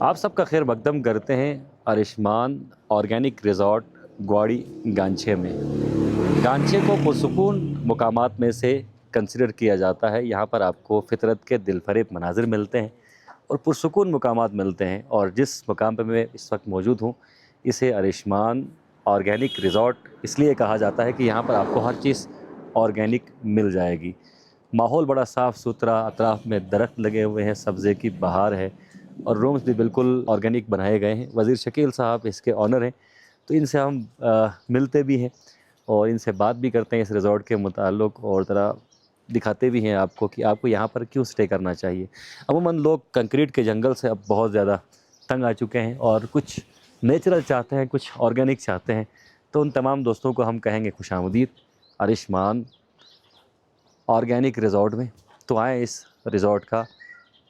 आप सबका खैर मकदम करते हैं अरिशमान ऑर्गेनिक रिज़ॉर्ट ग्वाड़ी गांछे में। गांछे को पुरसुकून मुकामात में से कंसिडर किया जाता है। यहाँ पर आपको फितरत के दिलफरेब मनाजिर मिलते हैं और पुरसुकून मुकामात मिलते हैं। और जिस मुकाम पर मैं इस वक्त मौजूद हूँ, इसे अरिशमान ऑर्गेनिक रिज़ॉर्ट इसलिए कहा जाता है कि यहाँ पर आपको हर चीज़ ऑर्गेनिक मिल जाएगी। माहौल बड़ा साफ़ सुथरा, अतराफ़ में दरख्त लगे हुए हैं, सब्ज़े की बहार है और रूम्स भी बिल्कुल ऑर्गेनिक बनाए गए हैं। वज़ीर शकील साहब इसके ऑनर हैं, तो इनसे हम मिलते भी हैं और इनसे बात भी करते हैं इस रिज़ॉर्ट के मुताल्लिक़ और ज़रा दिखाते भी हैं आपको कि आपको यहाँ पर क्यों स्टे करना चाहिए। अमूमन लोग कंक्रीट के जंगल से अब बहुत ज़्यादा तंग आ चुके हैं और कुछ नेचुरल चाहते हैं, कुछ ऑर्गेनिक चाहते हैं। तो उन तमाम दोस्तों को हम कहेंगे खुशामदीद अरिशमान ऑर्गेनिक रिज़ॉर्ट में। तो आएँ, इस रिज़ॉर्ट का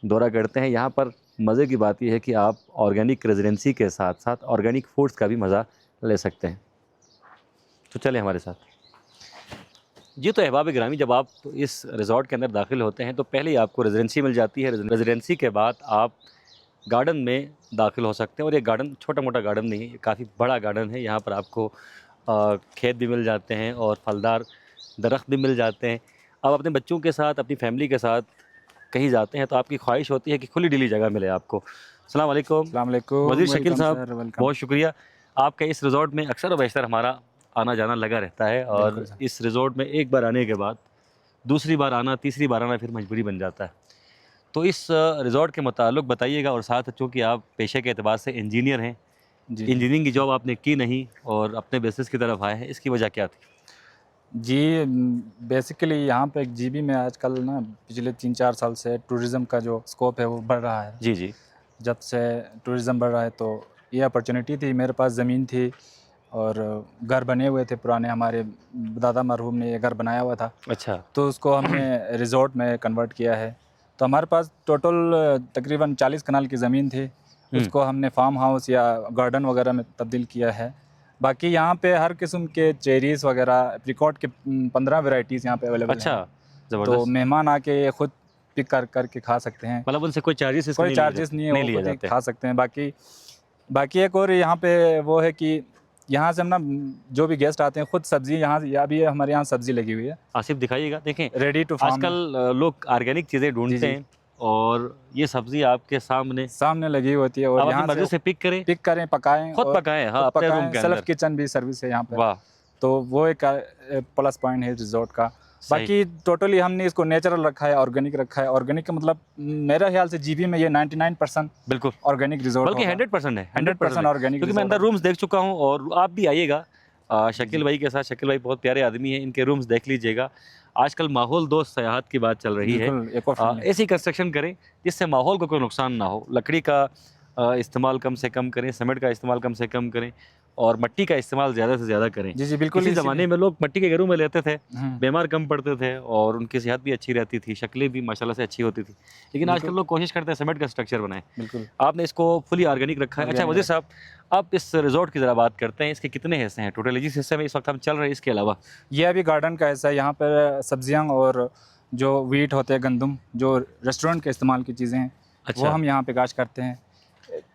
दौरा करते हैं। यहाँ पर मज़े की बात यह है कि आप ऑर्गेनिक रेजिडेंसी के साथ साथ ऑर्गेनिक फूड्स का भी मज़ा ले सकते हैं। तो चलें हमारे साथ। जी, तो अहबाब गिरामी, जब आप इस रिज़ॉर्ट के अंदर दाखिल होते हैं तो पहले ही आपको रेजिडेंसी मिल जाती है। रेजिडेंसी के बाद आप गार्डन में दाखिल हो सकते हैं और ये गार्डन छोटा मोटा गार्डन नहीं है, ये काफ़ी बड़ा गार्डन है। यहाँ पर आपको खेत भी मिल जाते हैं और फलदार दरख्त भी मिल जाते हैं। आप अपने बच्चों के साथ, अपनी फैमिली के साथ कहीं जाते हैं तो आपकी ख्वाहिश होती है कि खुली डुली जगह मिले आपको। अस्सलाम वालेकुम। अस्सलाम वालेकुम। वज़ीर शकील वेलकम साहब, सर, वेलकम। बहुत शुक्रिया। आपके इस रिज़ॉर्ट में अक्सर व बेशतर हमारा आना जाना लगा रहता है और बिल्कुल सर। इस रिज़ॉर्ट में एक बार आने के बाद दूसरी बार आना, तीसरी बार आना फिर मजबूरी बन जाता है। तो इस रिज़ॉर्ट के मुताल्लिक़ बताइएगा और साथ चूँकि आप पेशे के एतबार से इंजीनियर हैं, जी, जी। इंजीनियरिंग की जॉब आपने की नहीं और अपने बिज़नेस की तरफ आए हैं, इसकी वजह क्या थी? जी, बेसिकली यहाँ पे जीबी में आजकल ना पिछले 3-4 साल से टूरिज़्म का जो स्कोप है वो बढ़ रहा है। जी, जी। जब से टूरिज़्म बढ़ रहा है तो ये अपॉर्चुनिटी थी, मेरे पास ज़मीन थी और घर बने हुए थे पुराने, हमारे दादा मरहूम ने ये घर बनाया हुआ था। अच्छा। तो उसको हमने रिज़ॉर्ट में कन्वर्ट किया है। तो हमारे पास टोटल तकरीबन 40 कनाल की ज़मीन थी। उसको हमने फार्म हाउस या गार्डन वगैरह में तब्दील किया है। बाकी यहाँ पे हर किस्म के चेरीज़ वगैरह, एप्रिकॉट के 15 वैराइटीज़ यहाँ पे अवेलेबल हैं। अच्छा, तो ज़बरदस्त। मेहमान आके ये खुद पिक करके खा सकते हैं। मतलब उनसे कोई चार्जेस इसके कोई नहीं लिए चार्जेस जाते? नहीं है, नहीं वो लिए खुद ही जाते? खा सकते हैं। बाकी बाकी एक और यहाँ पे वो है कि यहाँ से हम ना जो भी गेस्ट आते हैं खुद सब्ज़ी यहाँ या भी हमारे यहाँ सब्ज़ी लगी हुई है, आसिफ दिखाइएगा। देखें, रेडी टू फार्म है। आजकल लोग ऑर्गेनिक चीज़ें जी, ढूँढते जी। हैं और ये सब्ज़ी आपके सामने, सामने लगी होती है और आप अपनी यहाँ से मर्ज़ी से पिक करें, पिक करें, पकाएँ खुद और पकाएँ, हाँ, खुद अपने रूम पकाएँ। के सेल्फ अंदर। किचन भी सर्विस है यहाँ पे। वाह! तो वो एक प्लस पॉइंट है रिज़ॉर्ट का। सही। बाकी टोटली हमने इसको नेचुरल रखा है, ऑर्गेनिक रखा है। ऑर्गेनिक का मतलब मेरा ख्याल से जीबी में ये 99% बिल्कुल, ऑर्गेनिक रिज़ॉर्ट बल्कि होगा। 100% है, 100% 100% है। ऑर्गेनिक क्योंकि मैं रिज़ॉर्ट अंदर होगा। रूम्स देख चुका हूँ और आप भी आइएगा जी, शकील जी। भाई के साथ। शकील भाई बहुत प्यारे आदमी हैं, इनके रूम्स देख लीजिएगा। आजकल माहौल दोस्त सयाहत की बात चल रही है। बिल्कुल, इको फ्रेंडली। ऐसी कंस्ट्रक्शन करें जिससे माहौल को कोई नुकसान ना हो। लकड़ी का इस्तेमाल कम से कम करें, सीमेंट का इस्तेमाल कम से कम करें और मिट्टी का इस्तेमाल ज़्यादा से ज़्यादा करें। जी, जी, बिल्कुल किसी इसीलिए। ज़माने में लोग मिट्टी के घरों में रहते थे, हुँ, बीमार कम पड़ते थे और उनकी सेहत भी अच्छी रहती थी, शक्लें भी माशाल्लाह से अच्छी होती थी। लेकिन आजकल बिल्कुल, लोग कोशिश करते हैं सीमेंट का स्ट्रक्चर बनाएँ। बिल्कुल। आपने इसको फुली ऑर्गेनिक रखा है। अच्छा ऑर्गेनिक वज़ीर रखा। साहब, आप इस रिज़ॉर्ट की ज़रा बात करते हैं, इसके कितने हिस्से हैं टोटल? जिस हिस्से में इस वक्त हम चल रहे हैं इसके अलावा? ये अभी गार्डन का हिस्सा है। यहाँ पर सब्जियाँ और जो व्हीट होते हैं, गंदम, जो रेस्टोरेंट के इस्तेमाल की चीज़ें हैं, वो अच्छा। हम यहाँ पे काश्त करते हैं।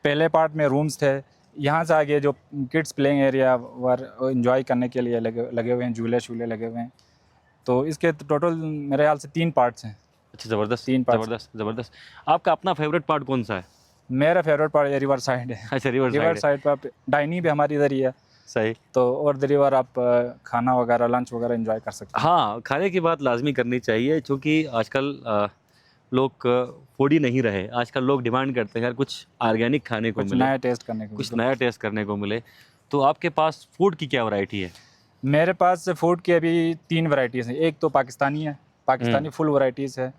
पहले पार्ट में रूम्स थे। यहाँ से आगे जो किड्स प्लेइंग एरिया वर एंजॉय करने के लिए लगे लगे हुए हैं, झूले-शूले लगे हुए हैं। तो इसके टोटल मेरे ख्याल से 3 पार्ट्स हैं, अच्छा, ज़बरदस्त, 3 पार्ट्स। ज़बरदस्त, ज़बरदस्त। आपका अपना फ़ेवरेट पार्ट कौन-सा है? मेरा फेवरेट पार्ट ये रिवर साइड है। अच्छा, रिवर रिवर साइड है। साइड पे आप डाइनिंग भी हमारी इधर ही है। सही। तो ओवर द रिवर आप खाना वगैरह, लंच वगैरह एंजॉय कर सकते हैं। हाँ, खाने की बात लाज़मी करनी चाहिए चूँकि आजकल लोग फूडी नहीं रहे। आजकल लोग डिमांड करते हैं यार कुछ ऑर्गेनिक खाने को कुछ मिले, नया टेस्ट करने को, कुछ बिल्कुल। नया टेस्ट करने को मिले। तो आपके पास फूड की क्या वैरायटी है? मेरे पास फूड की अभी 3 वैराइटीज़ हैं। एक तो पाकिस्तानी है, पाकिस्तानी फुल वैराइटीज़ है,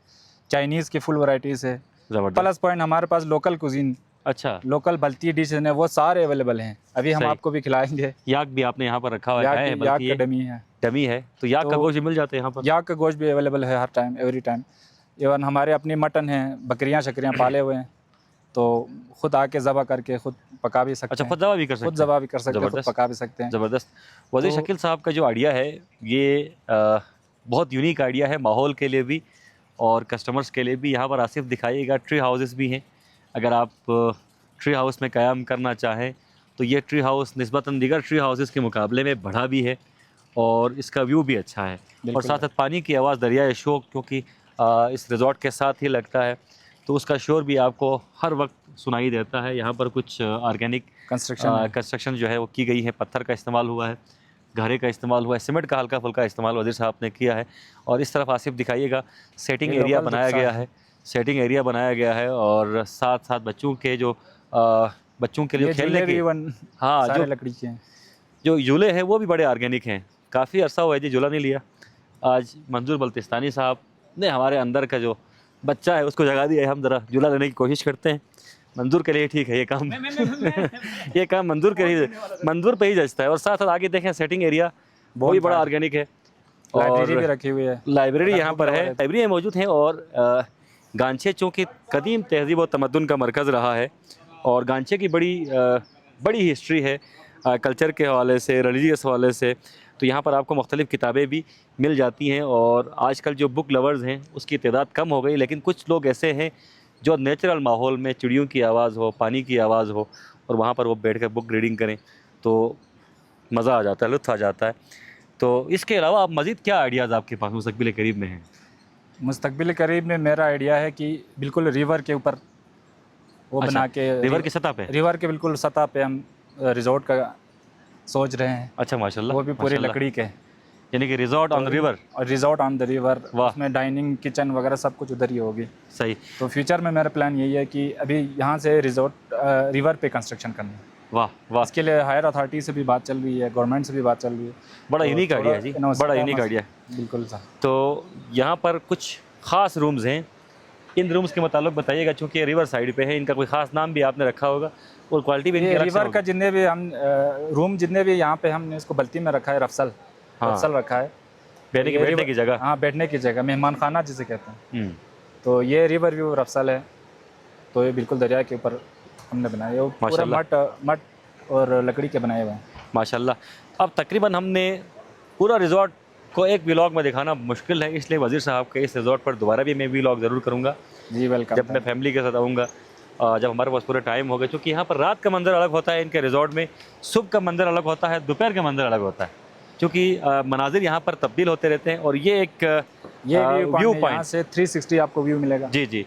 चाइनीज़ की फुल वैराइटीज़ है। ज़बरदस्त। प्लस पॉइंट हमारे पास लोकल कुज़ीन, अच्छा, लोकल भारतीय डिशेज़ हैं, वो सारे अवेलेबल हैं। अभी हम सही। आपको भी खिलाएँगे। याक भी आपने यहाँ पर रखा हुआ है, याक खाया है याक बल्कि का ये डमी है। डमी है। तो याक का तो गोश्त भी मिल जाता है यहाँ पर? याक का गोश्त भी अवेलेबल है हर टाइम, एवरी टाइम। इवन हमारे अपनी मटन हैं, बकरियाँ-शकरियाँ पाले हुए हैं, तो खुद आके ज़बह करके खुद पका भी सकते अच्छा, हैं। खुद दवा भी कर सकते खुद हैं? ज़बह भी कर सकते हैं, खुद ज़बरदस्त, पका भी सकते हैं। ज़बरदस्त। वज़ीर तो शकील साहब का जो आइडिया है ये बहुत यूनिक आइडिया है माहौल के लिए भी और कस्टमर्स के लिए भी। यहाँ पर आसिफ दिखाइएगा ट्री हाउसेस भी हैं। अगर आप ट्री हाउस में क़याम करना चाहें तो ये ट्री हाउस निस्बतन दीगर ट्री हाउसेस के मुकाबले में बड़ा भी है और इसका व्यू भी अच्छा है। और बिल्कुल। साथ साथ पानी की आवाज़ दरियाए शोक क्योंकि इस रिज़ॉर्ट के साथ ही लगता है, तो उसका शोर भी आपको हर वक्त सुनाई देता है। यहाँ पर कुछ ऑर्गेनिक कंस्ट्रक्शन जो है वो की गई है, पत्थर का इस्तेमाल हुआ है, घरे का इस्तेमाल हुआ है, सीमेंट का हल्का फुल्का इस्तेमाल वज़ीर साहब ने किया है। और इस तरफ आसिफ दिखाइएगा, सेटिंग एरिया बनाया गया है, सेटिंग एरिया बनाया गया है और साथ साथ बच्चों के जो बच्चों के लिए खेलने के हाँ जो लकड़ी के जो झूले हैं वो भी बड़े ऑर्गेनिक हैं। काफ़ी अरसा हुआ है जी झूला नहीं लिया। आज मंजूर बल्तिस्तानी साहब ने हमारे अंदर का जो बच्चा है उसको जगा दिया है, हम ज़रा झूला लेने की कोशिश करते हैं। मंजूर के लिए ठीक है ये काम ये काम मंजूर के लिए मंजूर पे ही जचता है। और साथ साथ आगे देखें सेटिंग एरिया वो भी बड़ा ऑर्गेनिक है, लाइब्रेरी भी रखी हुई है, लाइब्रेरी यहाँ पर है, लाइब्रेरी मौजूद हैं। और गांछे चूँकि कदीम तहज़ीब व तमद्दुन का मरकज़ रहा है और गांछे की बड़ी हिस्ट्री है कल्चर के हवाले से, रिलीजियस हवाले से, तो यहाँ पर आपको मुख्तलिफ़ किताबें भी मिल जाती हैं। और आजकल जो बुक लवर्स हैं उसकी तादाद कम हो गई, लेकिन कुछ लोग ऐसे हैं जो नेचुरल माहौल में चिड़ियों की आवाज़ हो, पानी की आवाज़ हो और वहाँ पर वो बैठ कर बुक रीडिंग करें तो मज़ा आ जाता है, लुत्फ़ आ जाता है। तो इसके अलावा आप मज़ीद क्या आइडियाज़ आपके पास मुस्तक़बिल करीब में हैं? मुस्तक़बिल करीब में मेरा आइडिया है कि बिल्कुल रिवर के ऊपर वो बना के, रिवर की सतह पे, रिवर के बिल्कुल सतह पे हम रिज़ॉर्ट का सोच रहे हैं। अच्छा माशाल्लाह, वो भी पूरी लकड़ी के, यानी कि रिज़ॉर्ट ऑन द रिवर। और रिज़ॉर्ट ऑन द रिवर, उसमें डाइनिंग किचन वगैरह सब कुछ उधर ही होगी। सही। तो फ्यूचर में मेरा प्लान यही है कि अभी यहाँ से रिज़ॉर्ट रिवर पे कंस्ट्रक्शन करना है। वाह वाह, इसके लिए हायर अथॉरिटी से भी बात चल रही है, गवर्नमेंट से भी बात चल रही है। बड़ा यूनिक आइडिया है जी, बड़ा यूनिक आइडिया। बिल्कुल सर। तो यहाँ पर कुछ ख़ास रूम्स हैं, इन रूम्स के मुताबिक बताइएगा, चूँकि ये रिवर साइड पे है, इनका कोई ख़ास नाम भी आपने रखा होगा और क्वालिटी भी इनकी रिवर का जितने भी हम रूम जितने भी यहाँ पे हमने इसको बल्ती में रखा है, रफसल रखा है, बैठने की जगह। हाँ, बैठने की जगह, मेहमान खाना जिसे कहते हैं। तो ये रिवर व्यू रफसल है, तो ये बिल्कुल दरिया के ऊपर हमने बनाया है, पूरा मट और लकड़ी के बनाए हुए हैं माशाल्लाह। अब तकरीबन हमने पूरा रिज़ॉर्ट को एक व्लॉग में दिखाना मुश्किल है, इसलिए वज़ीर साहब के इस रिज़ॉर्ट पर दोबारा भी मैं व्लॉग ज़रूर करूँगा जी। वेलकम। जब मैं फैमिली के साथ आऊँगा, जब हमारे पास पूरा टाइम होगा, क्योंकि यहाँ पर रात का मंजर अलग होता है इनके रिज़ॉर्ट में, सुबह का मंजर अलग होता है, दोपहर का मंजर अलग होता है, क्योंकि मनाजिर यहाँ पर तब्दील होते रहते हैं। और ये एक व्यू पॉइंट से 360 आपको व्यू मिलेगा। जी जी।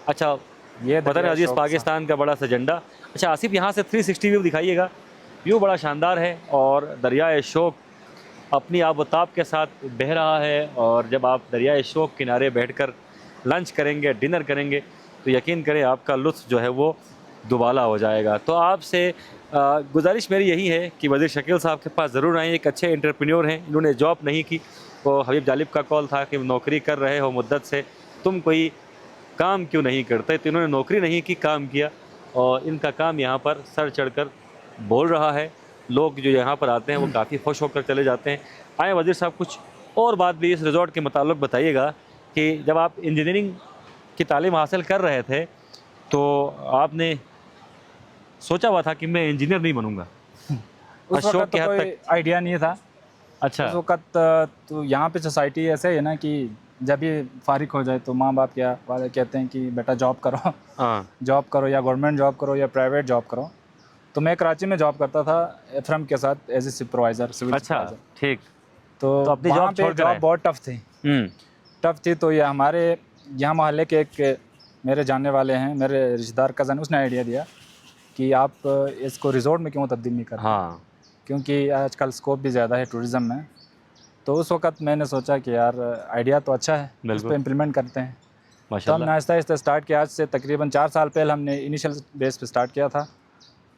अच्छा, ये वतन अजीज़ पाकिस्तान का बड़ा सा झंडा। अच्छा आसिफ, यहाँ से 360 व्यू दिखाइएगा, व्यू बड़ा शानदार है और दरियाए शोक अपनी आबोताब के साथ बह रहा है। और जब आप दरियाए शोक किनारे बैठकर लंच करेंगे, डिनर करेंगे, तो यकीन करें आपका लुत्फ़ जो है वो दुबाला हो जाएगा। तो आपसे गुजारिश मेरी यही है कि वज़ीर शकील साहब के पास ज़रूर आएँ। एक अच्छे एंटरप्रेन्योर हैं, इन्होंने जॉब नहीं की, वो हबीब जालिब का कॉल था कि नौकरी कर रहे हो मुद्दत से, तुम कोई काम क्यों नहीं करते, तो इन्होंने नौकरी नहीं की, काम किया और इनका काम यहाँ पर सर चढ़कर बोल रहा है। लोग जो यहाँ पर आते हैं वो काफ़ी खुश होकर चले जाते हैं। आए वज़ीर साहब, कुछ और बात भी इस रिज़ॉर्ट के मुताल्लिक़ बताइएगा कि जब आप इंजीनियरिंग की तालीम हासिल कर रहे थे तो आपने सोचा हुआ था कि मैं इंजीनियर नहीं बनूंगा? उस वक्त तो कोई आइडिया नहीं था। अच्छा। उस वक्त तो यहाँ पे सोसाइटी ऐसे है ना कि जब भी फारिग हो जाए तो माँ बाप क्या वाले कहते हैं कि बेटा जॉब करो, जॉब करो, या गवर्नमेंट जॉब करो या प्राइवेट जॉब करो। तो मैं कराची में जॉब करता था एफएम के साथ एज ए सुपरवाइज़र, सिविल। अच्छा, ठीक। तो अपनी जॉब बहुत टफ थी। तो ये हमारे यहाँ मोहल्ले के एक मेरे जानने वाले हैं, मेरे रिश्तेदार कज़न, उसने आइडिया दिया कि आप इसको रिज़ॉर्ट में क्यों तब्दील नहीं करते। हाँ, क्योंकि आजकल स्कोप भी ज़्यादा है टूरिज़्म में। तो उस वक्त मैंने सोचा कि यार आइडिया तो अच्छा है, इस पर इम्प्लीमेंट करते हैं। तो हमने आहिस्ता आहिस्ता स्टार्ट किया। आज से तकरीबन 4 साल पहले हमने इनिशियल बेस पे स्टार्ट किया था।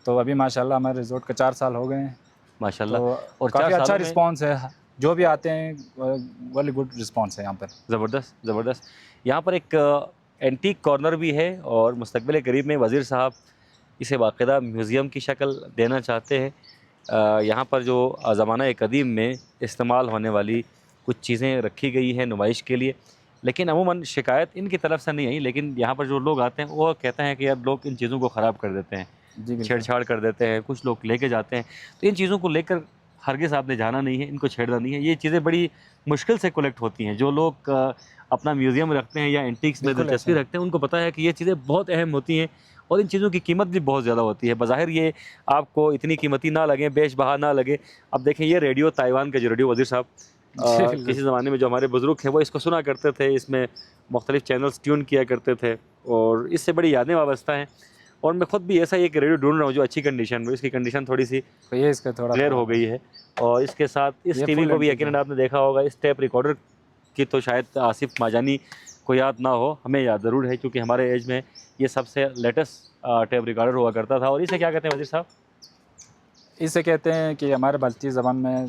तो अभी माशाल्लाह हमारे रिज़ॉर्ट का 4 साल हो गए हैं माशाल्लाह। तो और काफ़ी अच्छा रिस्पॉन्स है, जो भी आते हैं वेरी गुड रिस्पॉन्स है यहाँ पर। ज़बरदस्त। यहाँ पर एक एंटीक कॉर्नर भी है और मुस्तक़बिल करीब में वज़ीर साहब इसे बाकायदा म्यूज़ियम की शक्ल देना चाहते हैं। यहाँ पर जो ज़माना कदीम में इस्तेमाल होने वाली कुछ चीज़ें रखी गई हैं नुमाइश के लिए, लेकिन अमूमन शिकायत इनकी तरफ से नहीं आई, लेकिन यहाँ पर जो लोग आते हैं वो कहते हैं कि यार लोग इन चीज़ों को ख़राब कर देते हैं, छेड़छाड़ कर देते हैं, कुछ लोग लेके जाते हैं। तो इन चीज़ों को लेकर हरगिज़ आपने जाना नहीं है, इनको छेड़ना नहीं है। ये चीज़ें बड़ी मुश्किल से कलेक्ट होती हैं। जो लोग अपना म्यूज़ियम रखते हैं या एंटीक्स में दिलचस्पी रखते हैं, उनको पता है कि ये चीज़ें बहुत अहम होती हैं और इन चीज़ों की कीमत भी बहुत ज़्यादा होती है। बज़ाहिर ये आपको इतनी कीमती ना लगे, बेशबहा ना लगे। अब देखें ये रेडियो ताइवान के जो रेडियो वज़ीर साहब जी बिल्कुल। किसी ज़माने में जो हमारे बुज़ुर्ग हैं वो इसको सुना करते थे, इसमें मुख्तलिफ़ चैनल्स ट्यून किया करते थे और इससे बड़ी यादें वाबस्ता हैं। और मैं खुद भी ऐसा ही एक रेडियो ढूँढ रहा हूँ जो अच्छी कंडीशन में, इसकी कंडीशन थोड़ी-सी तो ये इसका थोड़ा क्लियर हो ख़राब गई है। और इसके साथ इस ये टीवी फुल को भी एंटीक यकीनन है। आपने देखा होगा, इस टेप रिकॉर्डर की तो शायद आसिफ माजानी को याद ना हो, हमें याद ज़रूर है क्योंकि हमारे एज में ये सबसे लेटेस्ट टेप रिकॉर्डर हुआ करता था। और इसे क्या कहते हैं वज़ीर साहब? इसे कहते हैं कि हमारे बल्ती ज़बान में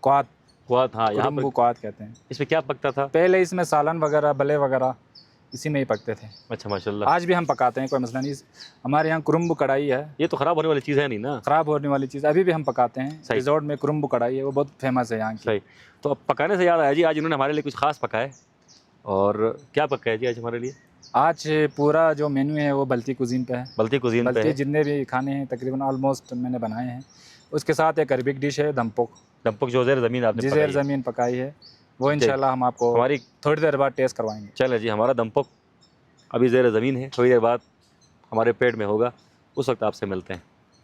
क्वात, क्वात, हाँ, यहाँ कुरुम्बू पर क्वात कहते हैं। इसमें क्या पकता था? पहले इसमें सालन वगैरह, बले वगैरह इसी में ही पकते थे। अच्छा, माशाल्लाह। आज भी हम पकाते हैं, कोई मसला नहीं। हमारे यहाँ कुरुम्बू कढ़ाई है, ये तो ख़राब होने वाली चीज़ है नहीं ना? ख़राब होने वाली चीज़ अभी भी हम पकाते हैं। सही। रिजॉर्ट में कुरुम्बू कढ़ाई है, वो बहुत फेमस है यहाँ की। सही। तो अब पकाने से याद आया जी, आज इन्होंने हमारे लिए कुछ ख़ास पकाया है। और क्या पकाया जी आज हमारे लिए? आज पूरा जो मेन्यू है वो बल्ती कुज़ीन पे है। बल्ती कुज़ीन पे बल्ती है। जितने भी खाने हैं तकरीबन ऑलमोस्ट मैंने बनाए हैं। उसके साथ एक अरबिक डिश है दमपुक, दमपुक जो ज़ेर ज़मीन आपने जिस पकाई है। ज़मीन पकाई है, वो जी। इंशाल्लाह हम आपको हमारी थोड़ी देर बाद टेस्ट करवाएंगे। चले जी, हमारा दमपुक अभी ज़ेर ज़मीन है, थोड़ी देर बाद हमारे पेट में होगा, उस वक्त आपसे मिलते हैं।